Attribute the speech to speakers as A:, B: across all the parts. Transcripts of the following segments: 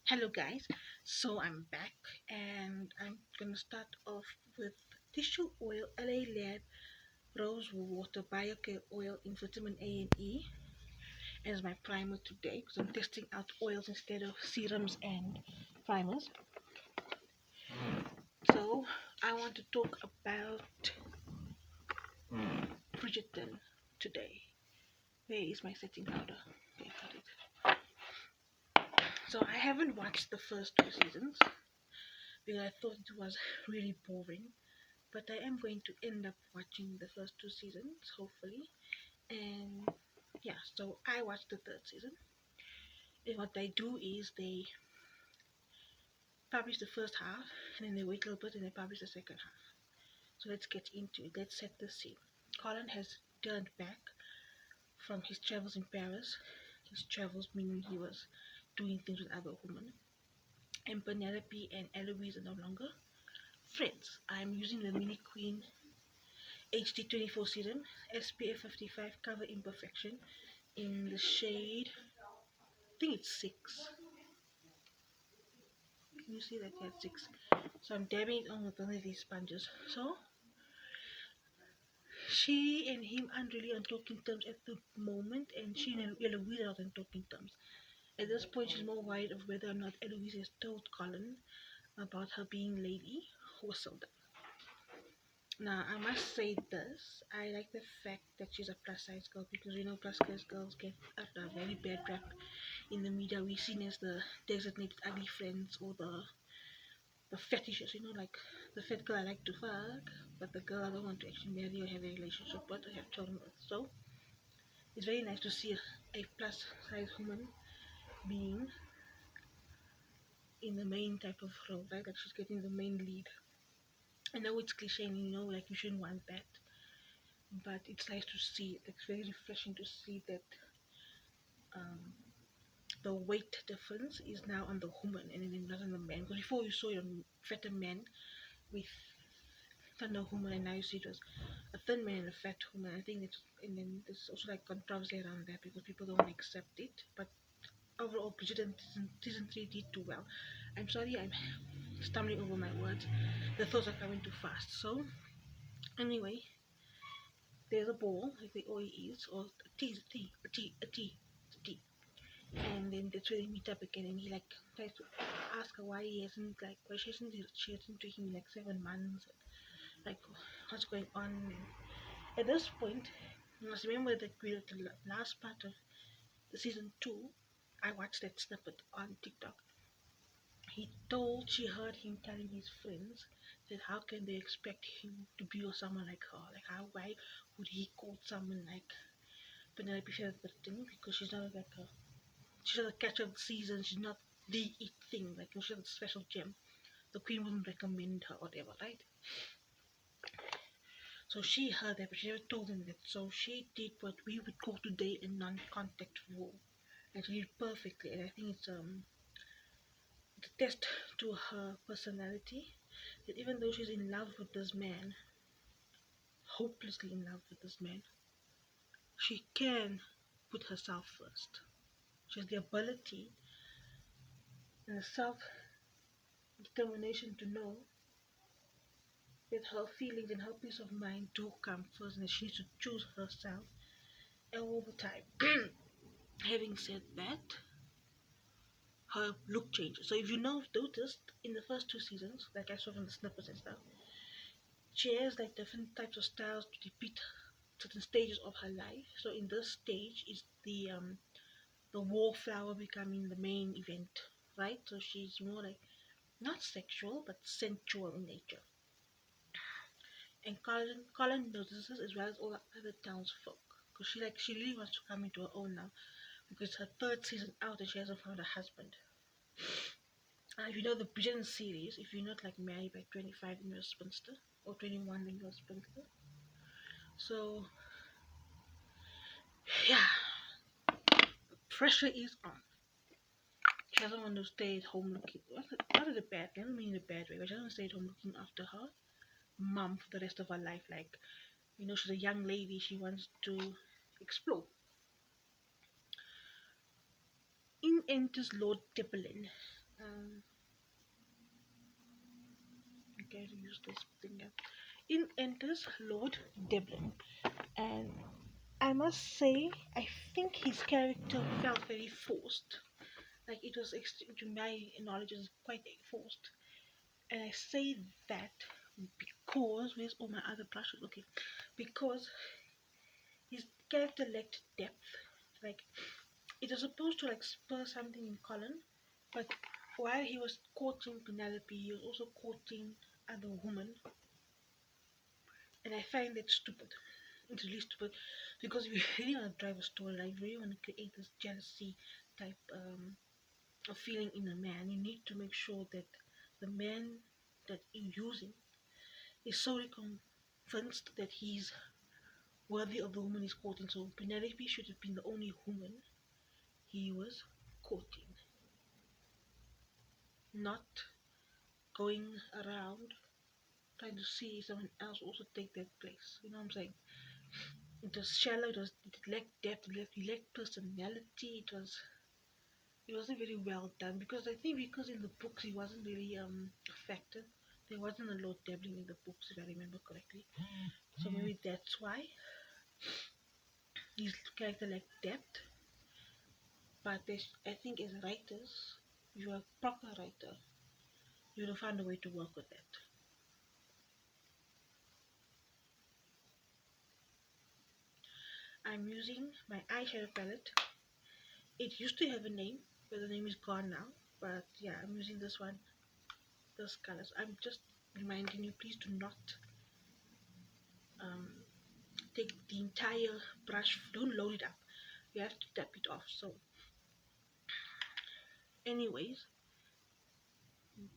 A: Hello guys, so I'm back and I'm gonna start off with tissue oil, LA Lab, rose water, biocare oil in vitamin A and E as my primer today because I'm testing out oils instead of serums and primers. So I want to talk about Bridgerton today. Where is my setting powder? Okay, got it. So I haven't watched the first two seasons because I thought it was really boring. But I am going to end up watching the first two seasons, hopefully. And yeah, so I watched the third season. And what they do is they publish the first half, and then they wait a little bit, and they publish the second half. So let's get into it. Let's set the scene. Colin has turned back from his travels in Paris. His travels meaning he was doing things with other women. And Penelope and Eloise are no longer friends. I'm using the Mini Queen HD24 serum, SPF 55 cover imperfection in the shade, I think it's 6. Can you see that? Yeah, 6. So I'm dabbing it on with one of these sponges. So she and him aren't really on talking terms at the moment, and she and Eloise are not on talking terms. At this point, she's more worried of whether or not Eloise has told Colin about her being Lady Whistledown. Now, I must say this. I like the fact that she's a plus size girl because we know plus size girls get a very bad rap in the media. We're seen as the designated ugly friends or the fetishes, like the fat girl I like to fuck, but the girl I don't want to actually marry or have a relationship with or have children with. So it's very nice to see a plus size woman being in the main type of role, right? Like she's getting the main lead. I know it's cliche and like you shouldn't want that, but it's nice to see it. It's very refreshing to see that um, the weight difference is now on the woman and then not on the man. Because before you saw a fatter man with thinner woman, and now you see it was a thin man and a fat woman. I think it's, and then there's also like controversy around that because people don't accept it. But overall, Bridgerton season 3 did too well. I'm sorry, I'm stumbling over my words. The thoughts are coming too fast. So, anyway, there's a ball, like they always is, or a tea, a tea, a tea, a tea, a tea. And then that's where they meet up again, and he like tries to ask her why he hasn't like why she hasn't to him in like 7 months, like what's going on. At this point, you must remember that the last part of the season 2, I watched that snippet on TikTok. She heard him telling his friends that how can they expect him to be with someone like her, like why would he call someone like Penelope thing, because she's not like a she's not a catch of the season. She's not the it thing. Like she's a special gem. The queen wouldn't recommend her or whatever, right? So she heard that, but she never told him that. So she did what we would call today a non-contact rule, and she did perfectly. And I think it's a test to her personality that even though she's in love with this man, hopelessly in love with this man, she can put herself first. She has the ability and the self determination to know that her feelings and her peace of mind do come first and that she needs to choose herself all the time. Having said that, her look changes. So if you noticed in the first two seasons, like I saw from the snippets and stuff, she has like different types of styles to depict certain stages of her life. So in this stage is the wallflower becoming the main event, right? So she's more like not sexual but sensual in nature. And Colin notices as well as all the other townsfolk because she really wants to come into her own now because it's her third season out and she hasn't found a husband. If you know the Bridgerton series, if you're not like married by 25 and you're a spinster or 21 when you're a spinster, so yeah, pressure is on. She doesn't want to stay at home looking. Not in a bad way. I don't mean in a bad way, but she doesn't stay at home looking after her mom for the rest of her life. Like she's a young lady. She wants to explore. In enters Lord Tippelin. Um, okay, to use this thing. In enters Lord Devlin, and I must say, I think his character felt very forced. Like it was, to my knowledge, it was quite forced. And I say that because where's all my other brushes? Okay, because his character lacked depth. Like it was supposed to like spur something in Colin, but while he was courting Penelope, he was also courting other women, and I find that stupid. It's really stupid because if you really want to drive a story, like really want to create this jealousy type of feeling in a man, you need to make sure that the man that you're using is solely convinced that he's worthy of the woman he's courting. So Penelope should have been the only woman he was courting, not going around trying to see someone else also take that place. You know what I'm saying? It was shallow. It lacked depth. It lacked personality. It wasn't very well done because I think because in the books he wasn't really affected. There wasn't a lot dabbling in the books if I remember correctly. So maybe that's why his character lacked depth. But I think as writers, if you're a proper writer, you will find a way to work with that. I'm using my eyeshadow palette. It used to have a name, but the name is gone now. But yeah, I'm using this one, this colors. I'm just reminding you, please do not um, take the entire brush. Don't load it up. You have to tap it off. So, anyways,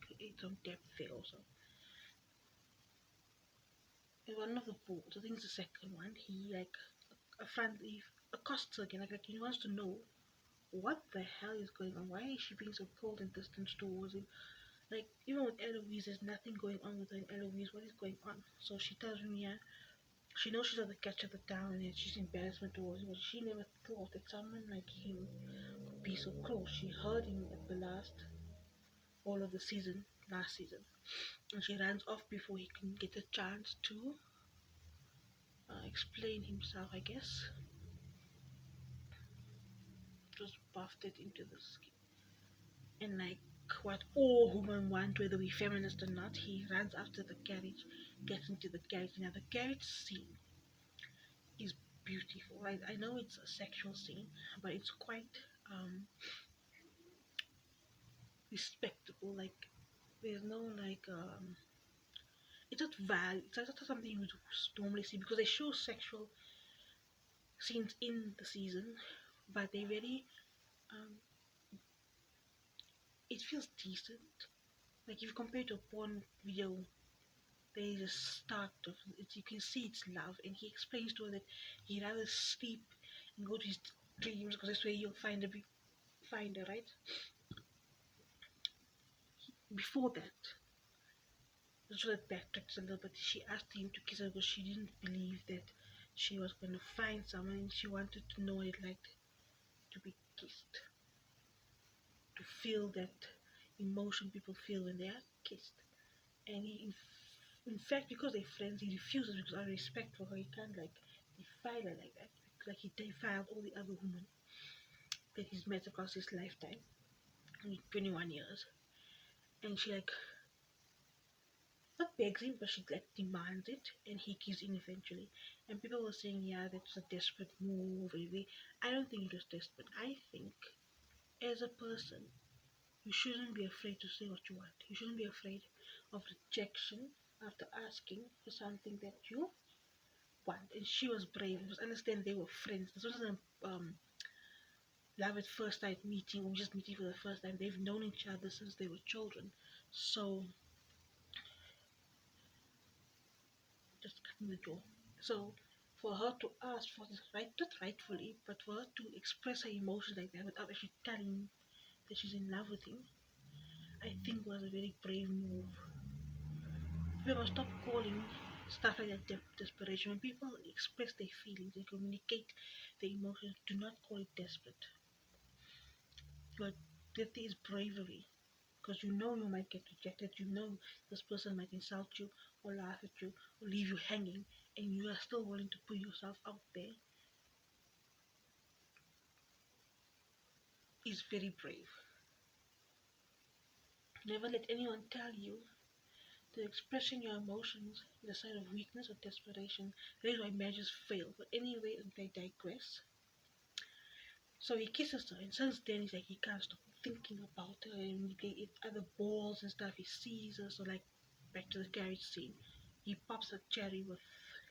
A: create some depth there also. In one of the balls, I think it's the second one, he like he accosts her again, like he wants to know what the hell is going on. Why is she being so cold and distant towards him? Like even with Eloise, there's nothing going on with her and Eloise. What is going on? So she tells him, yeah, she knows she's not the catch of the town and she's embarrassment towards him. But she never thought that someone like him would be so close. She heard him at the all of the season, last season, and she runs off before he can get a chance to explain himself. I guess just buffed it into the skin. And like what all women want, whether we feminist or not, he runs after the carriage, gets into the carriage. Now the carriage scene is beautiful. I know it's a sexual scene, but it's quite respectable. Like there's no like it's not value. It's not something you would normally see because they show sexual scenes in the season, but they very um, it feels decent. Like if you compare it to a porn video, there is a start of it. You can see it's love, and he explains to her that he'd rather sleep and go to his dreams because that's where you'll find her, right? Before that, so that backtracks a little bit. She asked him to kiss her because she didn't believe that she was going to find someone, and she wanted to know what it like to be kissed, to feel that emotion people feel when they are kissed. And in fact, because they're friends, he refuses because out of respect for her, he can't like defile her like that. Like he defiled all the other women that he's met across his lifetime, in 21 years. And she like not begs him, but she like demands it, and he gives in eventually. And people were saying, yeah, that's a desperate move. Really. I don't think it was desperate. I think as a person, you shouldn't be afraid to say what you want. You shouldn't be afraid of rejection after asking for something that you want. And she was brave. You must understand they were friends. This wasn't a love at first night meeting or just meeting for the first time. They've known each other since they were children. So just cutting the door. So for her to ask for this right, not rightfully, but for her to express her emotions like that without actually telling him that she's in love with him, I think was a very brave move. We must stop calling stuff like that desperation. When people express their feelings, they communicate their emotions. Do not call it desperate. But that is bravery. because you know you might get rejected, you know this person might insult you or laugh at you or leave you hanging, and you are still willing to put yourself out there is very brave. Never let anyone tell you that expressing your emotions is a sign of weakness or desperation. That is why marriages fail. But anyway, I digress. So he kisses her, and since then he's like he can't stop thinking about her, and he get other balls and stuff. He sees her, so like back to the carriage scene, he pops a cherry with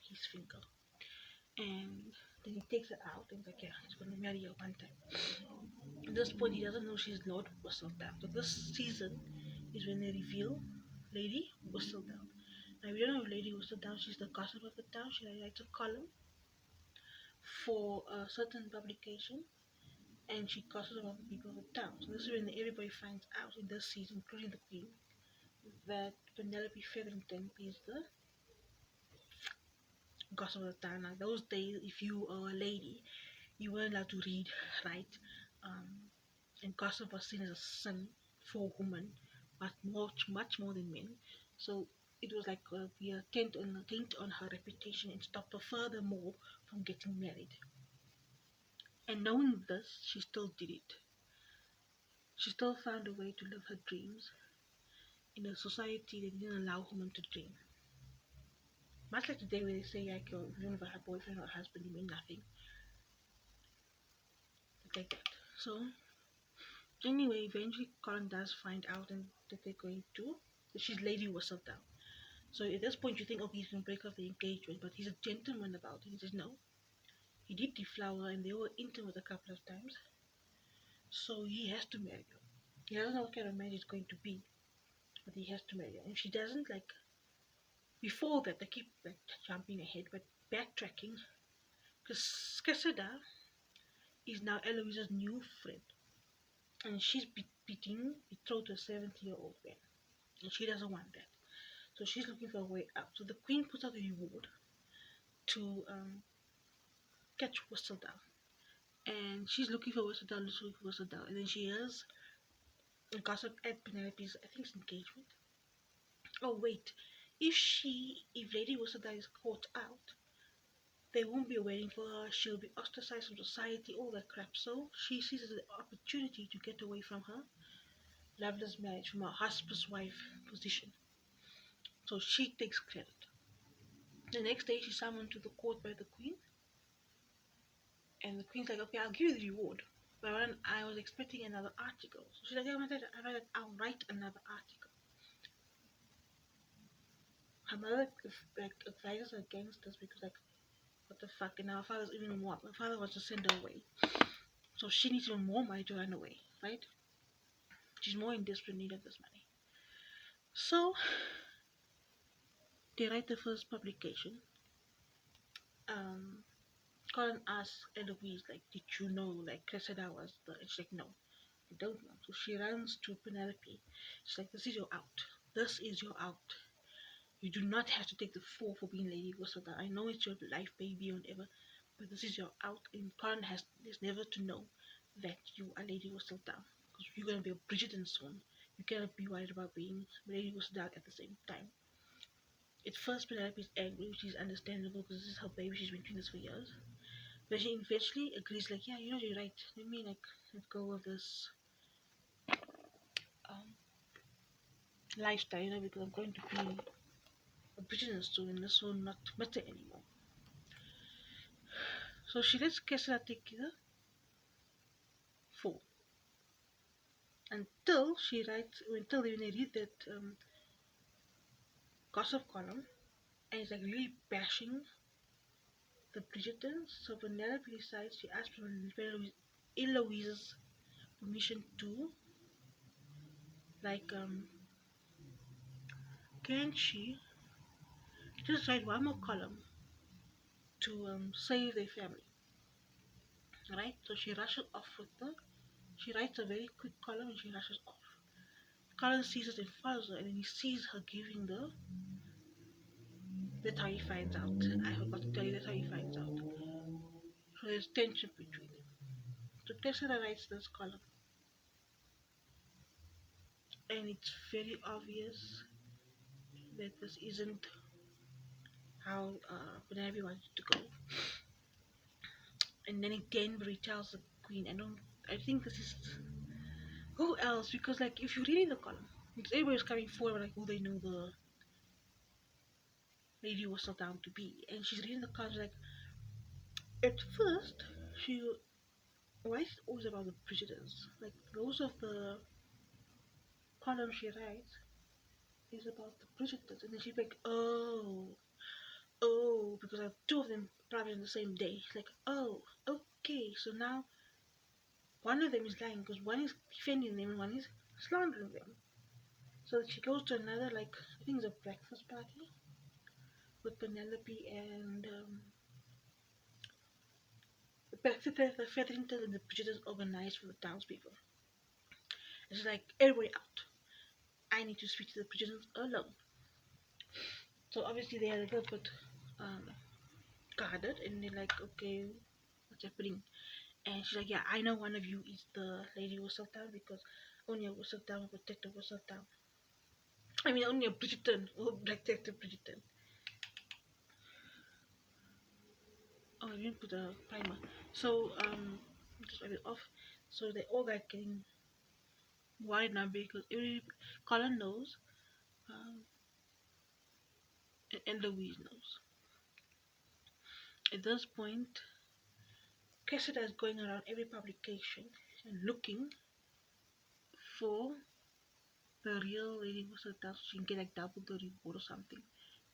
A: his finger, and then he takes her out, and he's like, yeah, he's gonna marry her one time. At this point, he doesn't know she's Lord Whistledown. So this season is when they reveal Lady Whistledown. Now we don't know Lady Whistledown. She's the gossip of the town. She writes a column for a certain publication, and she gossips about the people of the town. So this is when everybody finds out in this season, including the Queen, that Penelope Featherington is the gossip of the town. Now those days, if you are a lady, you weren't allowed to read, write, um, and gossip was seen as a sin for women, but much more than men. So it was like be a taint on her reputation and stopped her furthermore from getting married. And knowing this, she still did it. She still found a way to live her dreams in a society that didn't allow women to dream. Much like today where they say like if you don't have a boyfriend or a husband you mean nothing. Like that. So anyway, eventually Colin does find out and that they're going to that she's Lady Whistledown. So at this point you think okay he's gonna break off the engagement, but he's a gentleman about it. He says no. He did deflower and they were intimate a couple of times. So he has to marry her. He doesn't know what kind of marriage it's going to be, but he has to marry her. And she doesn't like before that, I keep like jumping ahead, but backtracking because Cassida is now Eloise's new friend, and she's beating betrothed to a 70-year-old man, and she doesn't want that. So she's looking for a way out. So the queen puts out a reward to catch Whistledown, and she's looking for Whistledown, and then she hears a gossip at Penelope's, I think it's engagement. Oh wait, if Lady Whistledown is caught out, they won't be waiting for her. She'll be ostracized from society, all that crap. So she sees it as an opportunity to get away from her loveless marriage, from her hospice wife position. So she takes credit. The next day, she's summoned to the court by the queen, and the queen's like, "Okay, I'll give you the reward." But when I was expecting another article, so she's like, "I'll write another article." Her mother like advises against this because like, what the fuck? And our father's even more. My father wants to send her away, so she needs even more money to run away, right? She's more in desperate need of this money. So they write the first publication. Um, Colin asks Eloise, like, did you know, like, Cressida was the. And she's like, no, I don't know. So she runs to Penelope. She's like, this is your out. This is your out. You do not have to take the fall for being Lady Whistledown. I know it's your life, baby, or whatever, but this is your out. And Colin is never to know that you are Lady Whistledown. Because you're going to be a Bridgerton soon. You cannot be worried about being Lady Whistledown at the same time. At first, Penelope is angry, which is understandable because this is her baby. She's been doing this for years. But she eventually agrees, like, yeah, you know, you're right. Let me, like, let go of this um, lifestyle, you know, because I'm going to be a business soon and this will not matter anymore. So she lets Kessler take the fall until they read that gossip column and it's like really bashing the Bridgertons. So Penelope decides she asks for Eloise's permission to like can she just write one more column to save their family, right? So she rushes off with the she writes a very quick column and she rushes off. Colin sees it and follows her and then he sees her giving that's how he finds out. I forgot to tell you that's how he finds out. So there's tension between them. So Cressida writes this column and it's very obvious that this isn't how Penelope wanted to go. And then again, Bri tells the queen, I think this is who else? Because like if you read in the column, because everybody's coming forward like who they know the lady was so down to be, and she's reading the cards like at first she writes always about the prejudice. Like most of the column she writes is about the prejudice, and then she's like, oh, because I have two of them probably on the same day. It's like, oh, okay, so now one of them is lying because one is defending them and one is slandering them. So she goes to another, like, I think it's a breakfast party with Penelope and the Featherington and the Bridgertons organized for the townspeople. It's like, everybody out. I need to speak to the Bridgertons alone. So obviously they are a little bit um, guarded and they're like, okay, what's happening? And she's like, yeah, I know one of you is the Lady Whistledown because only a Whistledown will protect a Whistledown. I mean, only a Bridgerton will protect a Bridgerton. Oh, I didn't put a primer. So, just wipe it off. So they all got getting worried now because every Colin knows, um, and Louise knows. At this point, Cressida is going around every publication and looking for the real Lady Whistledown so she can get like double the reward or something.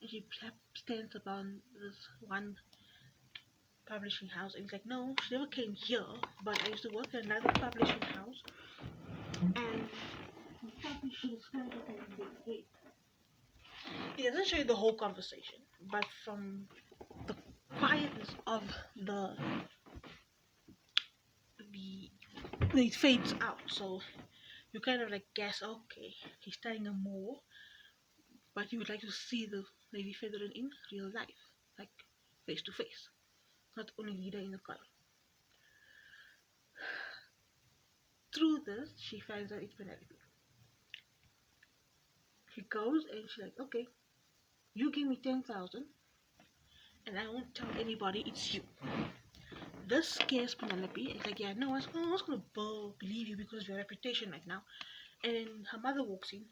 A: And she stands upon this one publishing house and it's like, no, she never came here, but I used to work at another publishing house and the publishing started at the gate. It doesn't show you the whole conversation, but from the quietness of the it fades out, so you kind of like guess, okay, he's telling her more, but you would like to see the Lady Featherin in real life, like face to face, not only reader in the column. Through this, she finds out it's Penelope. She goes and she's like, okay, you give me 10,000 and I won't tell anybody it's you. This scares Penelope. It's like, yeah, no, I was gonna believe you because of your reputation right now. And then her mother walks in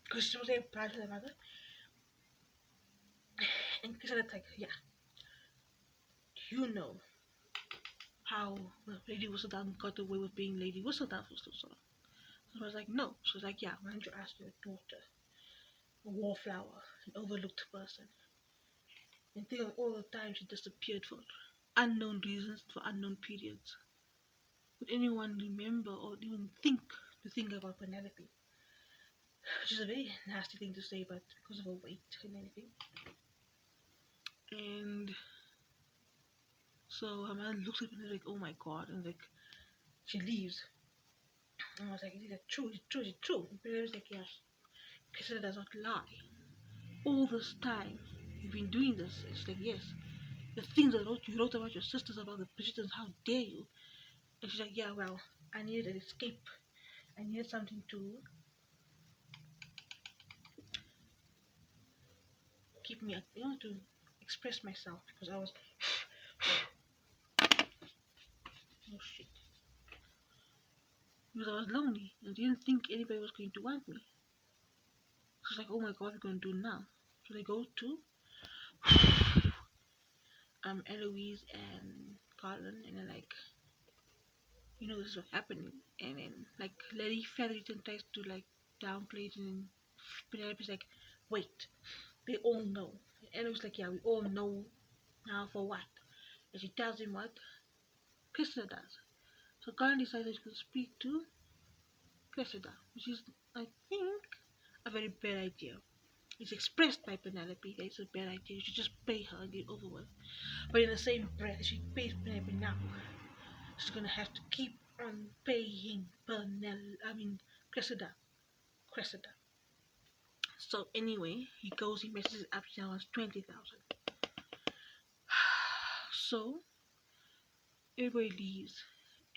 A: because she was there prior to her mother. And Cassandra's like, yeah, you know how Lady Whistledown got away with being Lady Whistledown for so long. So I was like, no. She was like, yeah, why don't you ask your daughter, a wallflower, an overlooked person, and think of all the time she disappeared for unknown reasons, for unknown periods. Would anyone remember or even think to think about Penelope? Which is a very nasty thing to say, but because of her weight and everything. And so her mother looks at me like, oh my god, and like she leaves. And I was like, is it true? Is it true? Is it true? And Penelope's like, yes. Cassandra does not lie. All this time you've been doing this. It's like, yes. The things that you wrote about your sisters, about the Bridgertons, how dare you? And she's like, yeah, well, I needed an escape. I needed something to keep me, to express myself because I was, oh shit, because I was lonely and didn't think anybody was going to want me. So it's like, oh my god, what are we going to do now? So they go to Eloise and Colin, and they're like, this is what's happening. And then like Lady Featherington tries to like downplay it, and Penelope's like, wait, they all know. And Eloise's like, yeah, we all know now for what? And she tells him what Cressida does. So Colin decides he's going to speak to Cressida, which is, I think, a very bad idea. It's expressed by Penelope that it's a bad idea. You should just pay her and get over with. But in the same breath, she pays Penelope now. She's gonna have to keep on paying Cressida. Cressida. So anyway, he goes, he messes it up, she now has 20,000. So everybody leaves,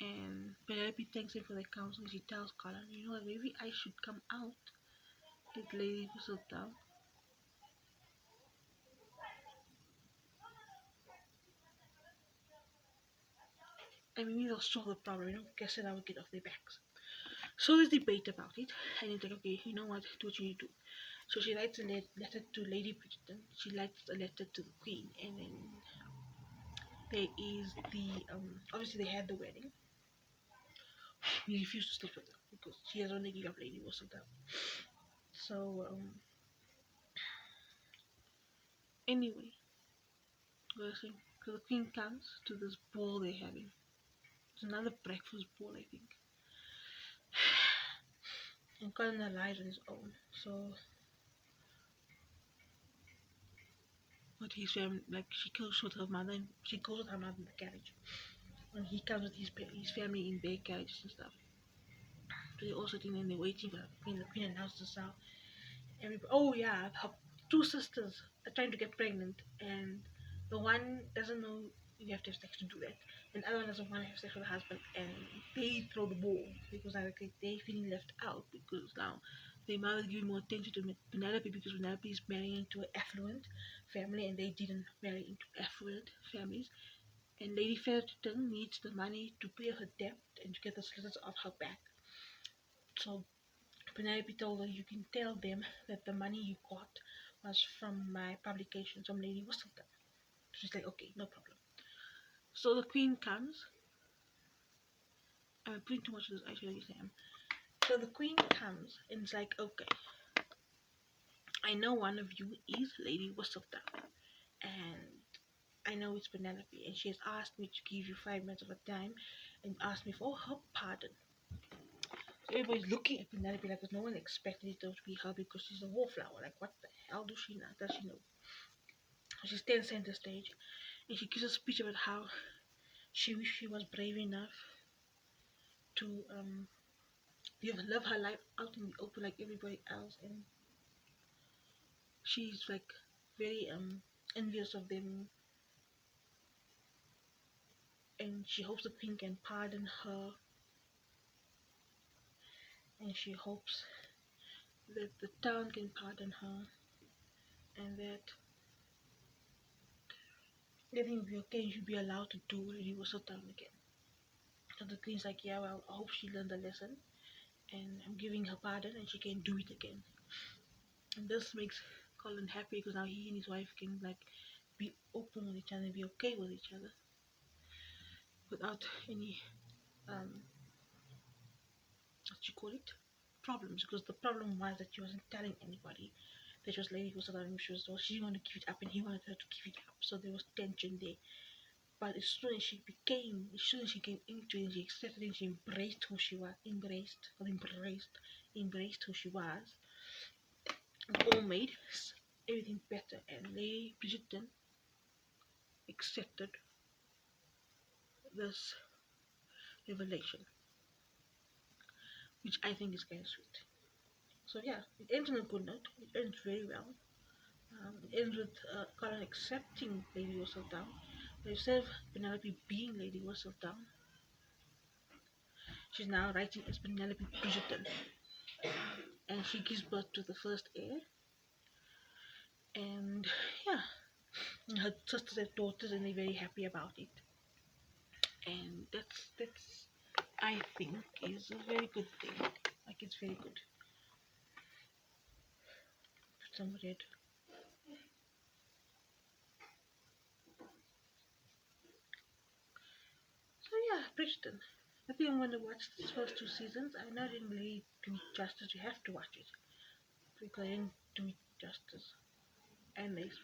A: And Penelope thanks him for the counsel. She tells Colin, you know what, maybe I should come out. Let Lady whistle down. And maybe they'll solve the problem, get it out, get off their backs. So there's debate about it, and it's like, okay, you know what, do what you need to do. So she writes a letter to Lady Bridgerton. She writes a letter to the Queen, and then there is obviously they had the wedding. He refused to sleep with her because she has only give up Lady Whistledown. So anyway, so the Queen comes to this ball they're having. It's another breakfast ball, I think. And Colin arrives on his own. So but his family, like she goes with her mother, and she goes with her mother in the carriage, and he comes with his family in their carriages and stuff. So they're all sitting and they're waiting for the Queen. The Queen announces herself. Everybody, oh yeah, her two sisters are trying to get pregnant, and the one doesn't know you have to have sex to do that, and the other one doesn't want to have sex with her husband, and they throw the ball because they're feeling left out because now their mother giving more attention to Penelope because Penelope is marrying into an affluent family, and they didn't marry into affluent families. And Lady Ferriton needs the money to pay her debt and to get the slippers off her back. So Penelope told her, you can tell them that the money you got was from my publication, from Lady Whistledown. She's like, okay, no problem. So the Queen comes. I'm putting too much of this, I should say. So the Queen comes and it's like, okay, I know one of you is Lady Whistledown, and I know it's Penelope, and she has asked me to give you 5 minutes of her time and asked me for her pardon. So everybody's looking at Penelope like no one expected it to be her because she's a wallflower. Like, what the hell does she know? Does she know? She stands center stage and she gives a speech about how she wished she was brave enough to live her life out in the open like everybody else, and she's like very envious of them, and she hopes the Queen can pardon her, and she hopes that the town can pardon her, and that everything will be okay and she'll be allowed to do what he was so down again. So the Queen's like, yeah, well, I hope she learned a lesson, and I'm giving her pardon and she can do it again. And this makes Colin happy because now he and his wife can like be open with each other and be okay with each other without any what you call it, problems, because the problem was that she wasn't telling anybody that she was Lady was allowing she was, well, she wanted to give it up and he wanted her to give it up, so there was tension there. But as soon as she came into it, she accepted it, she embraced who she was, embraced who she was, it all made everything better, and Lady Bridgerton accepted this revelation, which I think is kind of sweet. So yeah, it ends on a good note. It ends very well. It ends with Colin accepting Lady Whistledown. But instead of Penelope being Lady Whistledown, she's now writing as Penelope Bridgerton, and she gives birth to the first heir. And yeah, her sisters have daughters, and they're very happy about it. And that's I think is a very good thing. Like it's very good. Put some red. So yeah, Bridgerton. I think I'm going to watch these first two seasons. I know I didn't really do it justice. You have to watch it because I didn't do it justice. And there's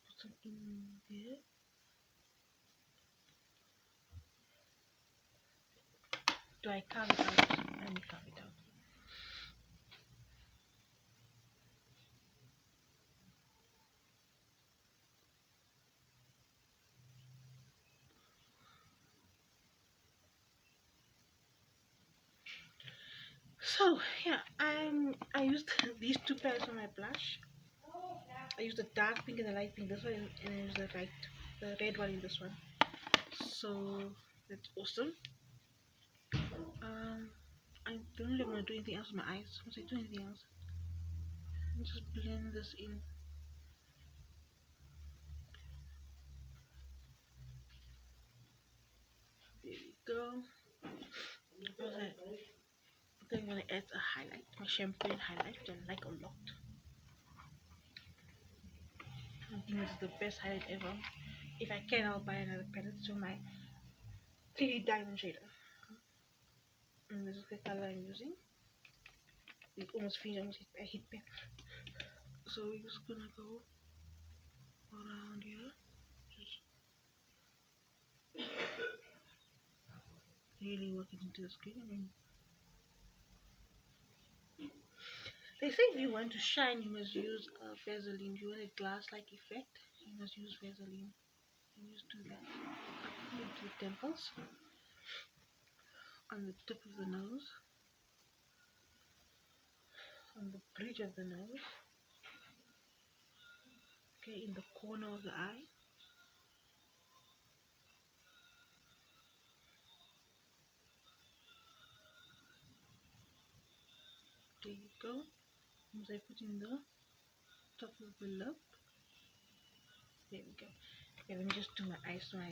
A: put some in there. Do I carve it out? Let me carve it out. So yeah, I used these two palettes for my blush. I used the dark pink and the light pink this one, and I used the red one in this one. So that's awesome. Um, I don't really want to do anything else with my eyes. Once I do anything else, I'll just blend this in. There we go. Okay, then I'm gonna add a highlight, my champagne highlight, which I like a lot. I think this is the best highlight ever. If I can, I'll buy another palette to my 3D diamond shader. And this is the color I'm using. It almost finished, almost hit pen. So we're just gonna go around here, just really working into the screen. I mean, they say if you want to shine, you must use Vaseline. If you want a glass-like effect, you must use Vaseline. And just do that into the temples, on the tip of the nose, on the bridge of the nose, okay, in the corner of the eye. There you go. Once I put in the top of the lip, there we go. Okay, let me just do my eyes so I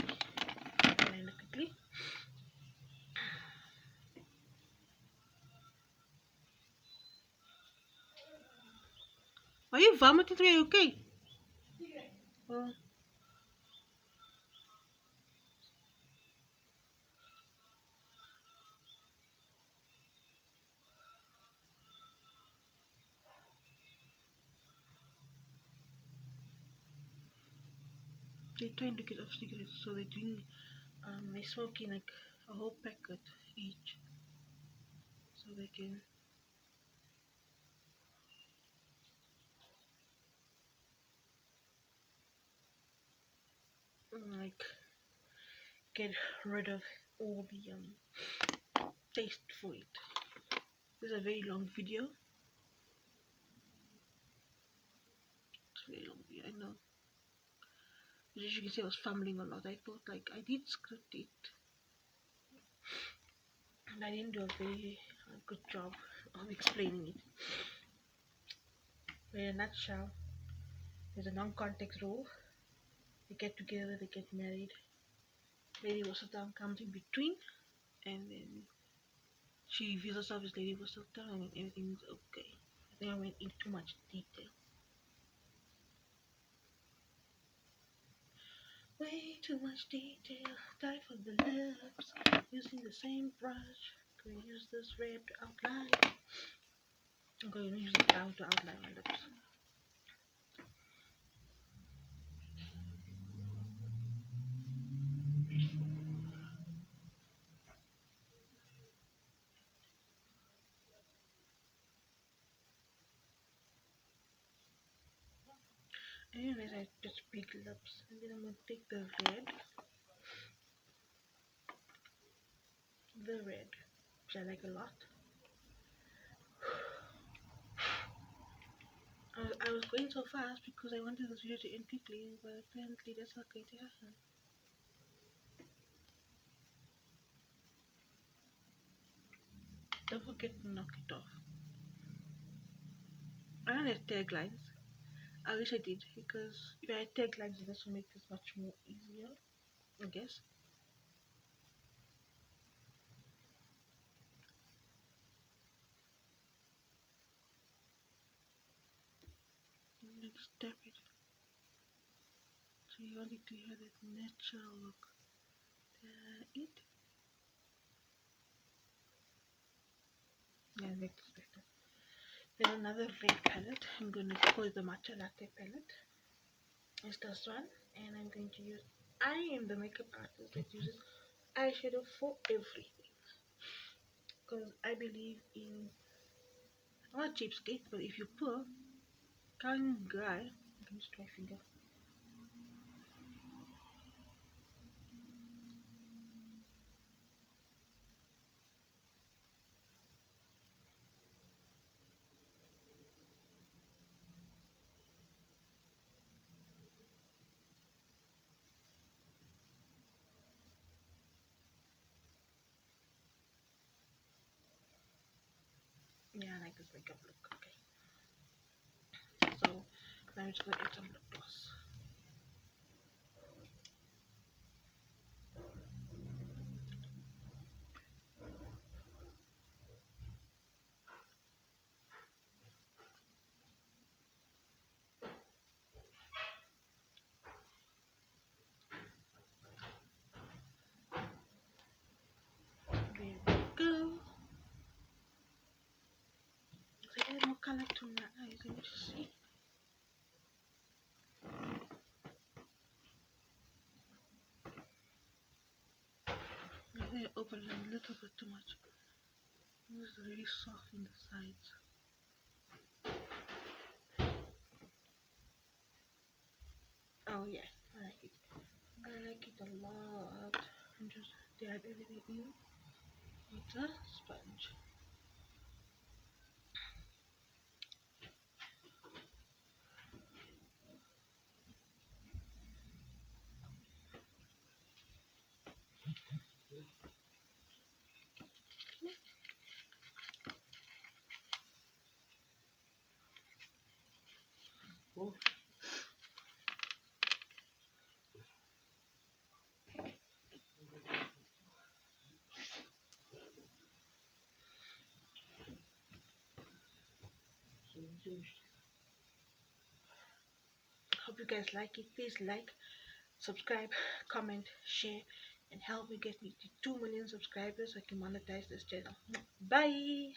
A: eyeliner quickly. Are you vomiting today? Okay. Oh, they're trying to get off cigarettes, so they're doing, they're smoking like a whole packet each, so they can like get rid of all the taste for it. This is a very long video. It's a very long video, I know. But as you can see, I was fumbling a lot. I thought like I did script it, and I didn't do a very good job of explaining it. But in a nutshell, there's a non-context rule. They get together, they get married. Lady Wassertown comes in between, and then she reveals herself as Lady Wassertown, and then everything's okay. I think I went into too much detail. Way too much detail. Die for the lips. Using the same brush. Gonna use this red to outline. I'm going to use it down to outline my lips. And as I just big lips, and then I'm going to take the red, which I like a lot. I was going so fast because I wanted this video to end quickly, but apparently that's not going to happen. Don't forget to knock it off. I don't have taglines. I wish I did, because if I had taglines, this would make this much more easier, I guess. Just tap it. So you want it to have that natural look. It. Yeah, that makes this better. Then another red palette. I'm going to call it the Matcha Latte palette. It's this one, and I'm going to use. I am the makeup artist that uses eyeshadow for everything, because I believe in. I'm not cheapskate, but if you're poor, can't guy. I can just try finger. makeup look. Okay, so now I'm just gonna add some lip gloss. There we go. So add more color to my eyes. Let me just see. I think I overlined a little bit too much. It's really soft in the sides. Oh yeah, I like it. I like it a lot. And just dab everything in with a sponge. Hope you guys like it. Please like, subscribe, comment, share, and help me get me to 2 million subscribers so I can monetize this channel. Bye!